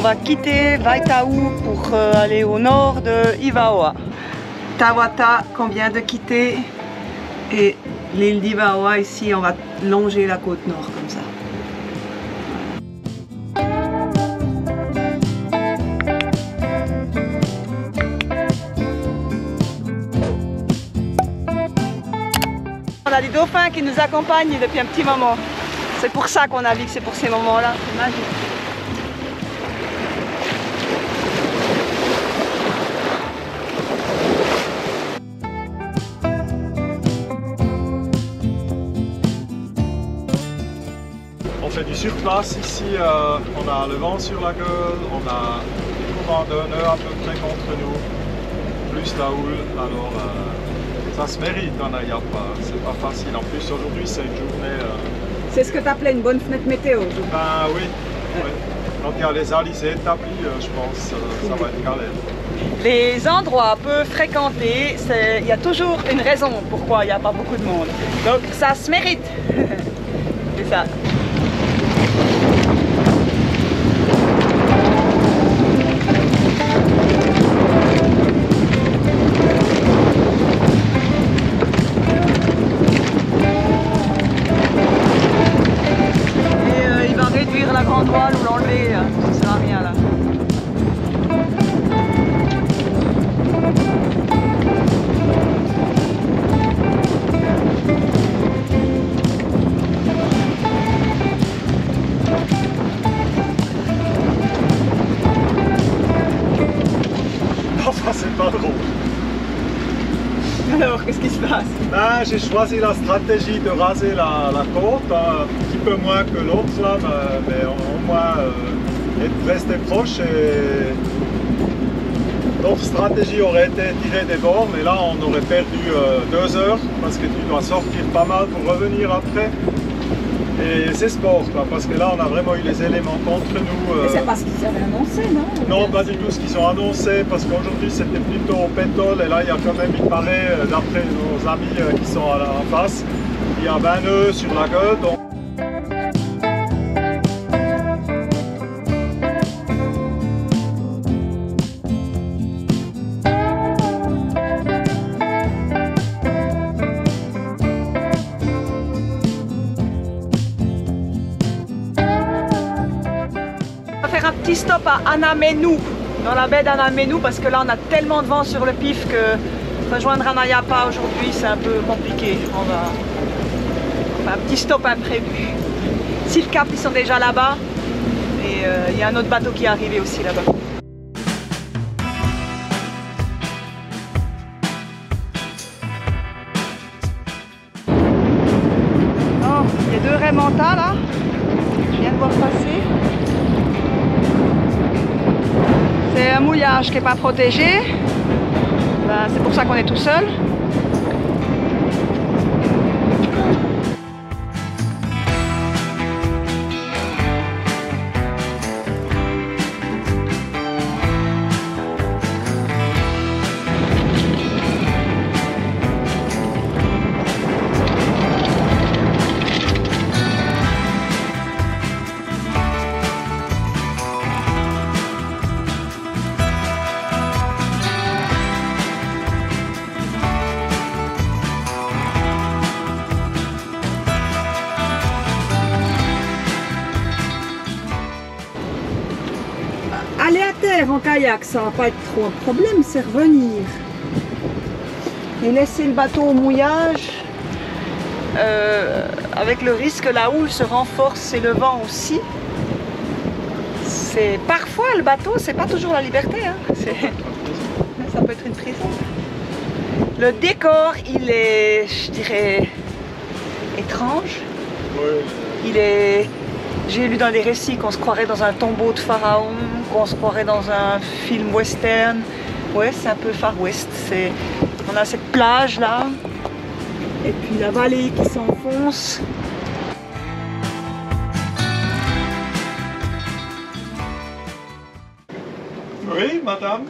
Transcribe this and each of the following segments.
On va quitter Vaitaou pour aller au nord de Ivaoa. Tawata qu'on vient de quitter et l'île d'Ivaoa ici, on va longer la côte nord comme ça. On a des dauphins qui nous accompagnent depuis un petit moment. C'est pour ça qu'on navigue, c'est pour ces moments-là. C'est magique. On fait du surplace ici, on a le vent sur la gueule, on a des courants de nœuds à peu près contre nous, plus la houle, alors ça se mérite en Ayapa, c'est pas facile. En plus aujourd'hui c'est une journée... C'est ce que tu appelais une bonne fenêtre météo. Ben oui, oui. Donc il y a les alizés établis, je pense, ça va être galère. Les endroits peu fréquentés, il y a toujours une raison pourquoi il n'y a pas beaucoup de monde. Donc ça se mérite. C'est ça. La grande voile ou l'enlever, ça sert à rien là. Enfin c'est pas drôle. Alors qu'est-ce qui se passe? Ben, j'ai choisi la stratégie de raser la côte, un petit peu moins que l'autre là, mais au moins rester proche. Et l'autre stratégie aurait été tirer des bords, mais là on aurait perdu 2 heures parce que tu dois sortir pas mal pour revenir après. Et c'est sport, quoi, parce que là on a vraiment eu les éléments contre nous. Mais c'est pas ce qu'ils avaient annoncé, non? Non, pas du tout ce qu'ils ont annoncé, parce qu'aujourd'hui c'était plutôt au pétrole, et là il y a quand même, il paraît, d'après nos amis qui sont en face, il y a 20 nœuds sur la gueule. Donc... Un petit stop à Anamenu, dans la baie d'Anamenu, parce que là on a tellement de vent sur le pif que rejoindre Anayapa aujourd'hui c'est un peu compliqué. On va un petit stop imprévu. Si le cap ils sont déjà là-bas et il y a un autre bateau qui est arrivé aussi là-bas. Oh, il y a 2 Raymanta là, je viens de voir passer. C'est un mouillage qui n'est pas protégé, ben, c'est pour ça qu'on est tout seul. Aller à terre en kayak, ça va pas être trop un problème, c'est revenir. Et laisser le bateau au mouillage, avec le risque que la houle se renforce et le vent aussi. Parfois le bateau, c'est pas toujours la liberté, hein. Ça peut être une prison. Le décor, il est, je dirais, étrange. Oui. J'ai lu dans des récits qu'on se croirait dans un tombeau de pharaon, qu'on se croirait dans un film western. Ouais, c'est un peu Far West. On a cette plage là, et puis la vallée qui s'enfonce. Oui, madame.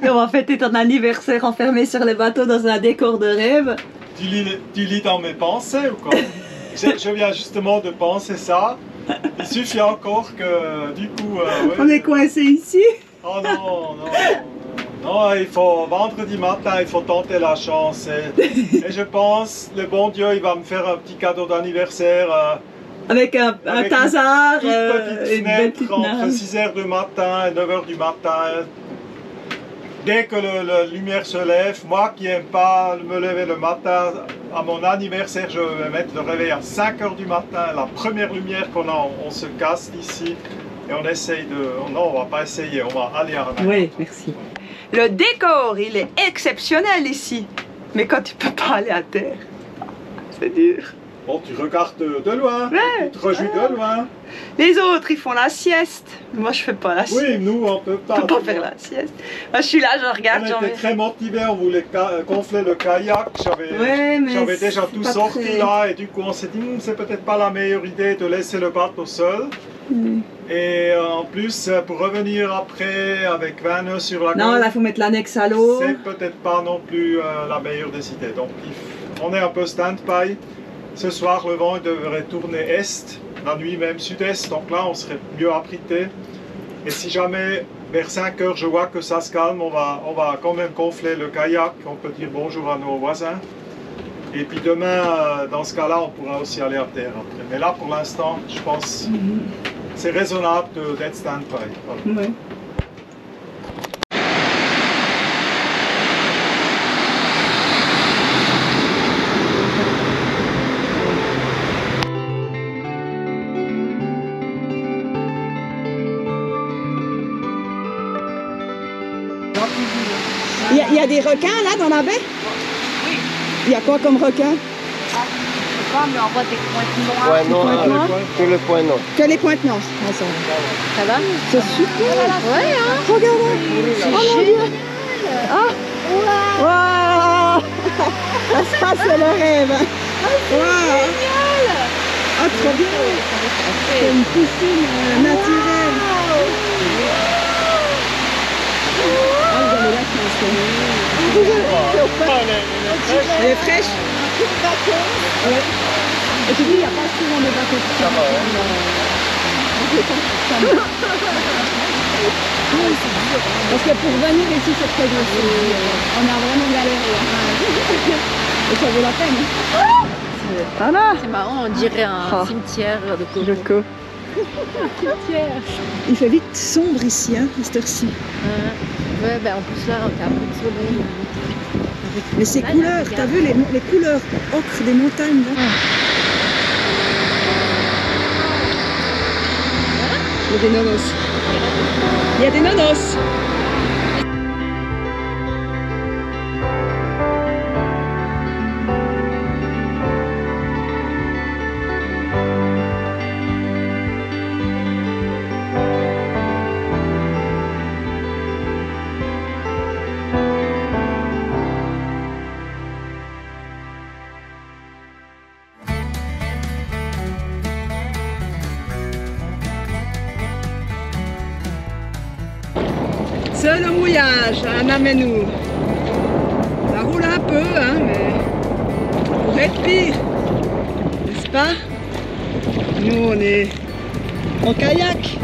On va fêter ton anniversaire enfermé sur les bateaux dans un décor de rêve. Tu lis dans mes pensées ou quoi? Je viens justement de penser ça. Il suffit encore que du coup... ouais. On est coincé ici. Oh non, non. Non, il faut, vendredi matin, il faut tenter la chance. Et je pense, le bon Dieu, il va me faire un petit cadeau d'anniversaire. Avec un tasard, une petite belle fenêtre entre 6 h du matin et 9 h du matin. Dès que la lumière se lève, moi qui n'aime pas me lever le matin, à mon anniversaire, je vais mettre le réveil à 5 h du matin. La première lumière qu'on a, on se casse ici et on essaye de... Non, on va pas essayer, on va aller à la... Oui, merci. Le décor, il est exceptionnel ici. Mais quand tu peux pas aller à terre, c'est dur. Bon, tu regardes de loin, Ouais. tu te réjouis de loin. Les autres, ils font la sieste. Moi, je fais pas la sieste. Oui, nous, on peut pas. Je peux pas faire la sieste. Moi, je suis là, je regarde. On était très motivés, on voulait gonfler le kayak. J'avais déjà tout sorti très... là et du coup, on s'est dit, c'est peut-être pas la meilleure idée de laisser le bateau seul. Et en plus, pour revenir après avec 20 nœuds sur la Non, côte, là, il faut mettre l'annexe à l'eau. c'est peut-être pas non plus la meilleure des idées. Donc, on est un peu stand-by. Ce soir, le vent devrait tourner est, la nuit même sud-est. Donc là, on serait mieux abrité. Et si jamais, vers 5 h, je vois que ça se calme, on va quand même gonfler le kayak. On peut dire bonjour à nos voisins. Et puis demain, dans ce cas-là, on pourra aussi aller à terre après. Mais là, pour l'instant, je pense c'est raisonnable d'être stand-by. Voilà. Oui. Il y a des requins là dans la baie? Oui. Il y a quoi comme requin? Pas, mais on voit des pointes noires. Point noir, que le point noir. Que les pointes noires. Ah, ça va. C'est super. Ouais, hein. Regardez. Oh mon Dieu. Ah. Waouh. Ça c'est le rêve. Waouh. Ah, trop bien. C'est une piscine naturelle. Ah, vous avez la chance. Elle est fraîche. Ouais. Et tu dis, il n'y a pas souvent de bateaux. Ça va, parce que pour venir ici, c'est très dur. On a vraiment galéré. Et ça vaut la peine. Voilà. C'est marrant, on dirait un cimetière de coco. Il fait vite sombre ici, hein, à cette heure-ci. Ouais, ben en plus là, t'as un peu de soleil. Mais ces couleurs, t'as vu les couleurs ocre des montagnes là. Il y a des nonos. Il y a des nonos. C'est le mouillage à Anamenu. Ça roule un peu, hein, mais ça pourrait être pire, n'est-ce pas? Nous, on est en kayak.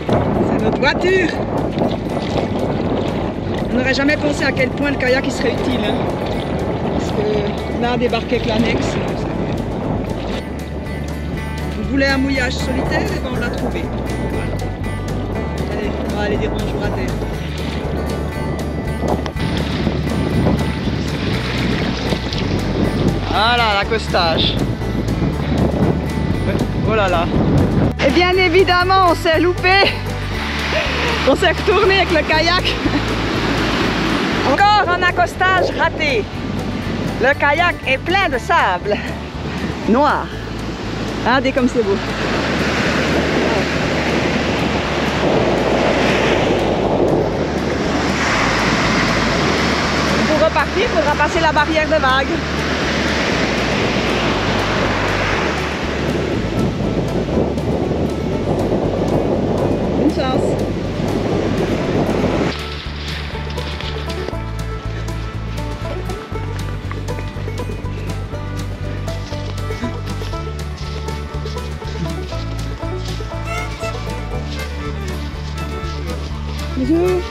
C'est notre voiture. On n'aurait jamais pensé à quel point le kayak il serait utile. Hein, parce que là, débarquer avec l'annexe. On voulait un mouillage solitaire, et ben on l'a trouvé. Voilà. Allez, on va aller dire bonjour à terre. Voilà l'accostage. Oh là là. Et bien évidemment, on s'est loupé. On s'est retourné avec le kayak. Encore un accostage raté. Le kayak est plein de sable noir. Regardez comme c'est beau. Pour repartir, il faudra passer la barrière de vagues. Bonne chance. Bisous.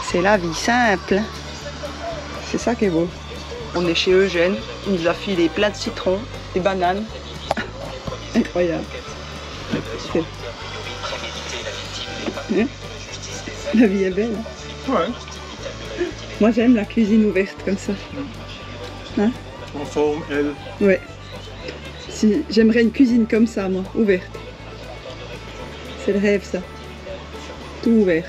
C'est la vie simple. C'est ça qui est beau. On est chez Eugène. Il nous a filé plein de citrons, des bananes. Incroyable. Hein? La vie est belle. Hein? Ouais. Moi j'aime la cuisine ouverte comme ça. Hein? En forme L. Ouais. Si, j'aimerais une cuisine comme ça, moi, ouverte. C'est le rêve, ça. Tout ouvert.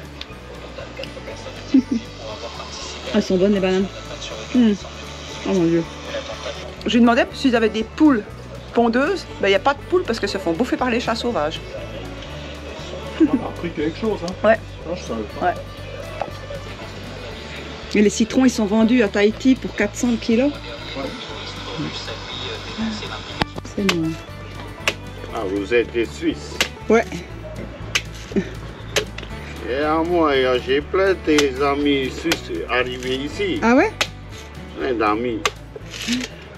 Elles sont bonnes, les bananes. Oh mon Dieu. Je lui demandais s'ils avaient des poules pondeuses. Ben, il n'y a pas de poules parce qu'elles se font bouffer par les chats sauvages. On a appris quelque chose, hein. Ouais. Ah, je savais pas. Ouais. Et les citrons, ils sont vendus à Tahiti pour 400 le kilo. Ouais. C'est bon. Ah, vous êtes des Suisses. Ouais. Et à moi, j'ai plein de amis suisses arrivés ici. Ah ouais? Plein d'amis.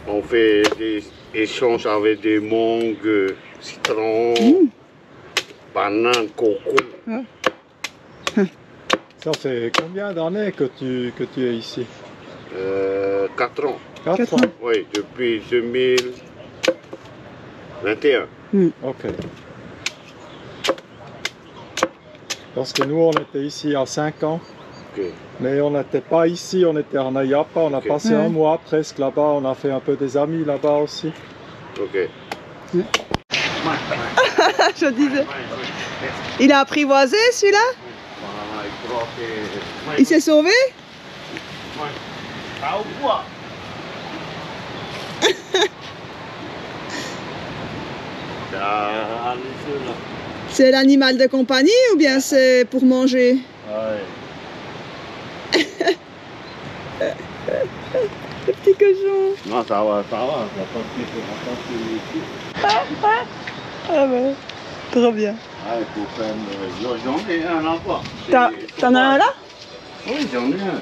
On fait des échanges avec des mangues, citrons, bananes, coco. Ça fait combien d'années que tu es ici? 4 ans. 4 ans. Oui, depuis 2021. Ok. Parce que nous, on était ici à 5 ans. Ok. Mais on n'était pas ici, on était à Nayapa. On a passé un mois presque là-bas. On a fait un peu des amis là-bas aussi. Ok. Je disais. Il a apprivoisé celui-là? Il s'est sauvé? C'est l'animal de compagnie ou bien c'est pour manger? Le petit cochon. Non, ça va, ça va. Ah ouais, trop bien. Ah, il faut faire... J'en ai un là-bas. T'en as un là? Oui, j'en ai un.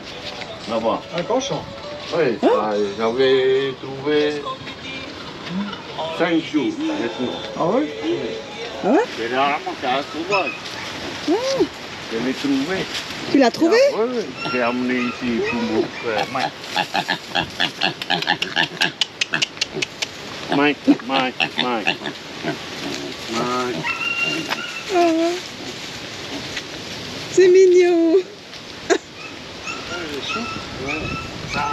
Là-bas. Un cochon. Oui, j'avais trouvé 5 jours. Ah oui? Ah ouais? Généralement, c'est un sauvage. Je l'ai trouvé. Tu l'as trouvé? Oui, oui. J'ai amené ici pour mon frère. Mike. Oh, c'est mignon. Ça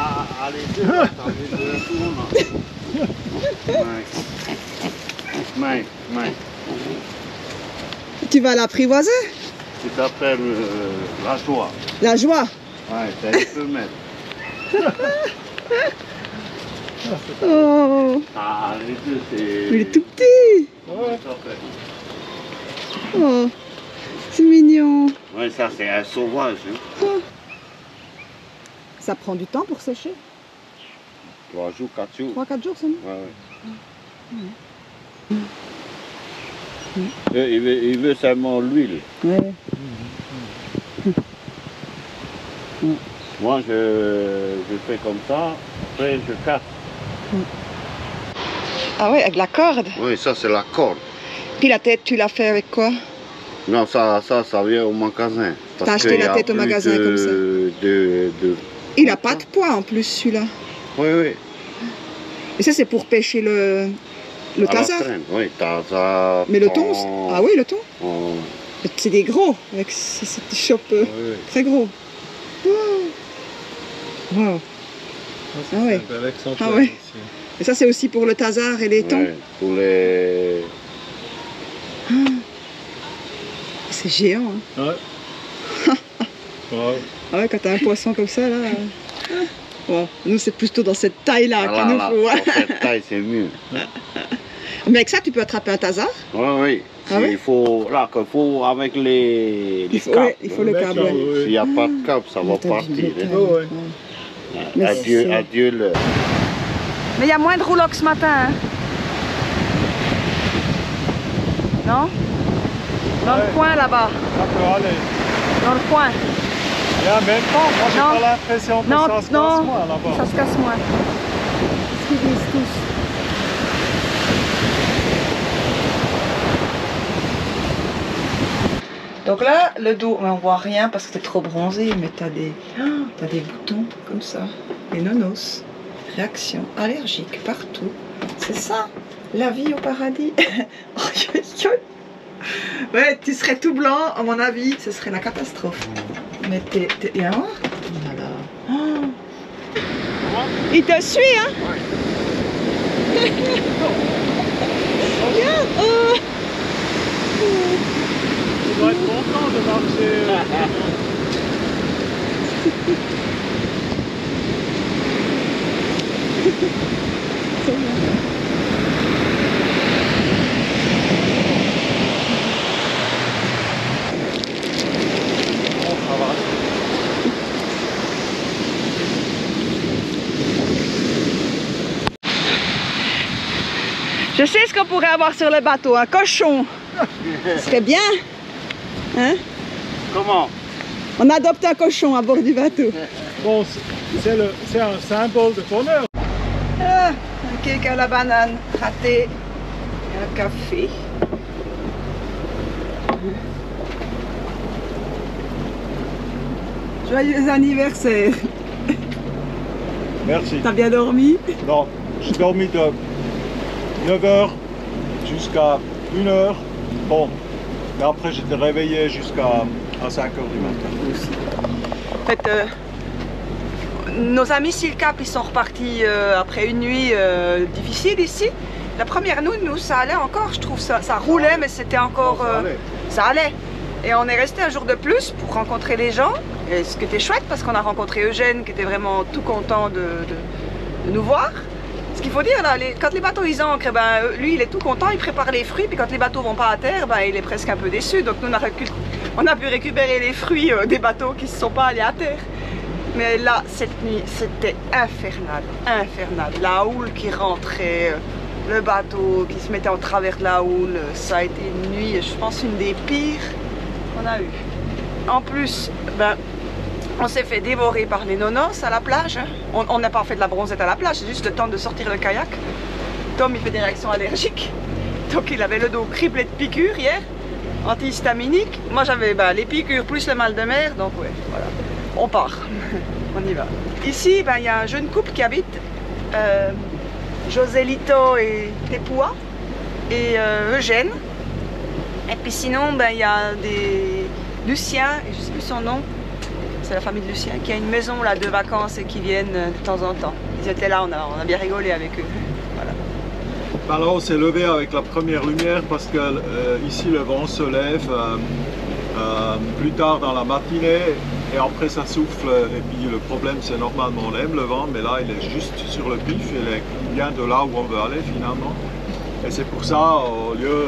allait deux, ça allait deux tours. Mike. Tu vas l'apprivoiser? Ça s'appelle la joie. La joie. Ouais, c'est une femelle. Oh, Ah, les deux, c'est... il est tout petit. Ouais. Ça s'appelle. Oh, c'est mignon. Ouais, ça c'est un sauvage. Hein. Oh. Ça prend du temps pour sécher? 3 jours, 4 jours. 3-4 jours seulement? Ouais. Il veut seulement l'huile. Ouais. Moi, je fais comme ça, après je casse. Ah ouais, avec la corde. Oui, ça c'est la corde. Puis la tête, tu l'as fait avec quoi? Non, ça vient au magasin. T'as acheté la tête au magasin comme ça? Il n'a pas de poids en plus celui-là. Oui. Et ça c'est pour pêcher le taza. Oui, taza. Mais le thon, ah oui le thon. Oh. C'est des gros, avec cette chope très gros. Wow. C'est Ah ouais. un bel exemplaire Ah ouais. ici. Et ça c'est aussi pour le tazar et les thons. Ouais, pour les... C'est géant. Hein. Ouais. Wow. Ah ouais, quand t'as un poisson comme ça là. Wow. Nous c'est plutôt dans cette taille là qu'il nous faut. Dans cette taille c'est mieux. Mais avec ça tu peux attraper un tazar. Oui. Ah ouais? Il faut, là, qu'il faut avec les câbles. Ouais, il faut le câble. Ouais. Oui. S'il n'y a pas de câble, ça va partir. Hein. Oh, ouais. Mais Adieu le... Mais il y a moins de roulottes ce matin. Hein. Non? Dans le coin là-bas. Ça peut aller. Dans le coin. Et en même temps, moi j'ai Non. pas l'impression que Non, ça se non. passe moins là-bas. Ça se casse moins. Ce qu'ils disent tous. Donc là, le dos, on voit rien parce que t'es trop bronzé, mais t'as des boutons comme ça. Les nonos, réaction allergique partout. C'est ça, la vie au paradis. Ouais, tu serais tout blanc, à mon avis, ce serait la catastrophe. Mais t'es bien. Oh. Il te suit, hein? Ouais. Regarde. Oh. Tu dois être content de marcher. Je sais ce qu'on pourrait avoir sur le bateau, un cochon. Ce serait bien. Hein? Comment? On adopte un cochon à bord du bateau. Bon, c'est un symbole de bonheur. Ah, un cake à la banane raté et un café. Joyeux anniversaire. Merci. T'as bien dormi? Non, j'ai dormi de 9h jusqu'à 1h. Bon, et après j'étais réveillé jusqu'à 5h du matin. En fait, nos amis Silcap, ils sont repartis après une nuit difficile ici. La première nuit, nous, ça allait encore, je trouve. Ça roulait, mais c'était encore... ça allait. Et on est resté un jour de plus pour rencontrer les gens. Et ce qui était chouette, parce qu'on a rencontré Eugène, qui était vraiment tout content de nous voir. Ce qu'il faut dire, là, quand les bateaux ils ancrent, ben, lui il est tout content, il prépare les fruits, puis quand les bateaux vont pas à terre, ben, il est presque un peu déçu. Donc nous on a pu récupérer les fruits des bateaux qui ne se sont pas allés à terre. Mais là, cette nuit, c'était infernal, infernal. La houle qui rentrait, le bateau qui se mettait en travers de la houle, ça a été une nuit, je pense, une des pires qu'on a eues. En plus, ben, on s'est fait dévorer par les nonos à la plage. On n'a pas fait de la bronzette à la plage, c'est juste le temps de sortir le kayak. Tom, il fait des réactions allergiques. Donc il avait le dos criblé de piqûres hier, antihistaminique. Moi j'avais les piqûres plus le mal de mer, donc ouais, voilà. On part, on y va. Ici, il y a un jeune couple qui habite, Joselito et Tepua, et Eugène. Et puis sinon, il y a des Lucien, et je ne sais plus son nom, c'est la famille de Lucien, qui a une maison là de vacances et qui viennent de temps en temps. Ils étaient là, on a bien rigolé avec eux. Voilà. Ben là, on s'est levé avec la première lumière parce que ici le vent se lève plus tard dans la matinée et après ça souffle. Et puis le problème, c'est normalement on aime le vent, mais là il est juste sur le pif, il est bien de là où on veut aller finalement. Et c'est pour ça, au lieu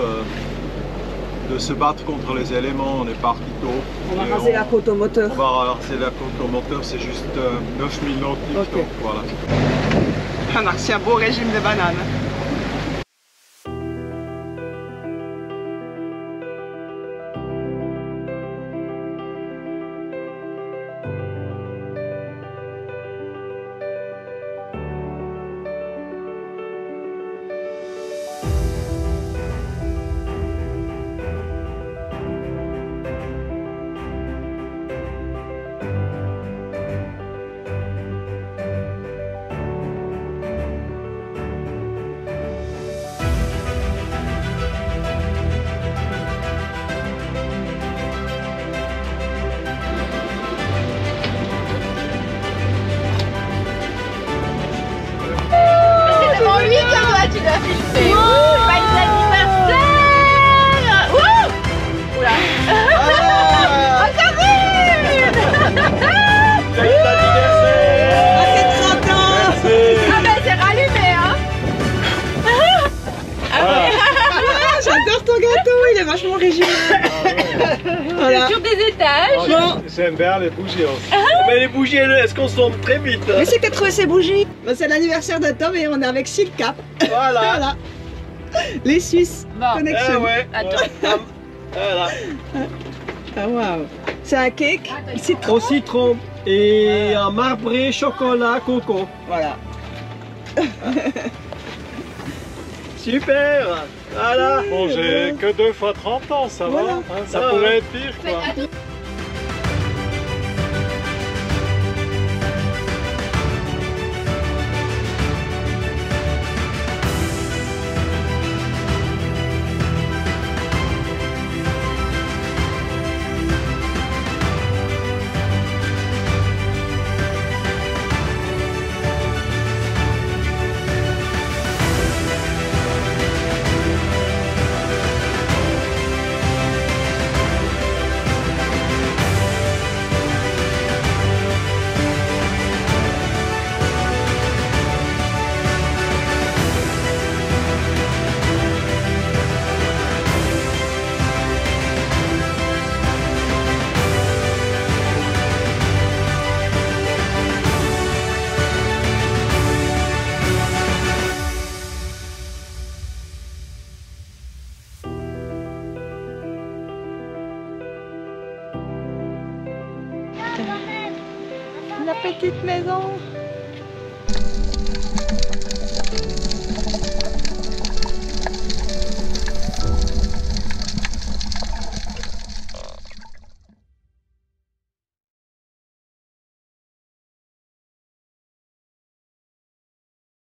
de se battre contre les éléments, on est parti tôt. On va raser la côte au moteur. On va raser la côte au moteur, c'est juste 9000 nautiques, okay. Donc voilà. On a reçu un beau régime de bananes. Tu dois filmer. Joyeux anniversaire. Oula. Joyeux anniversaire. Ah, c'est 30 ans. Ah ben c'est rallumé, hein. J'adore ton gâteau, il est vachement original. Voilà. Sur des étages. Bon. J'aime bien les bougies aussi. Mais les bougies, elles se consomment très vite. Mais c'est que t'as trouvé ces bougies. C'est l'anniversaire de Tom et on est avec Silcap. Voilà. Voilà. Les Suisses. Bon. Connection. Ouais. Attends. Voilà. Ah waouh. C'est un cake citron. Au citron et un marbré chocolat coco. Voilà. Super. Voilà. Bon, j'ai que 2 fois 30 ans, ça Voilà. va, hein, ça Ça va. pourrait être pire quoi. La petite maison.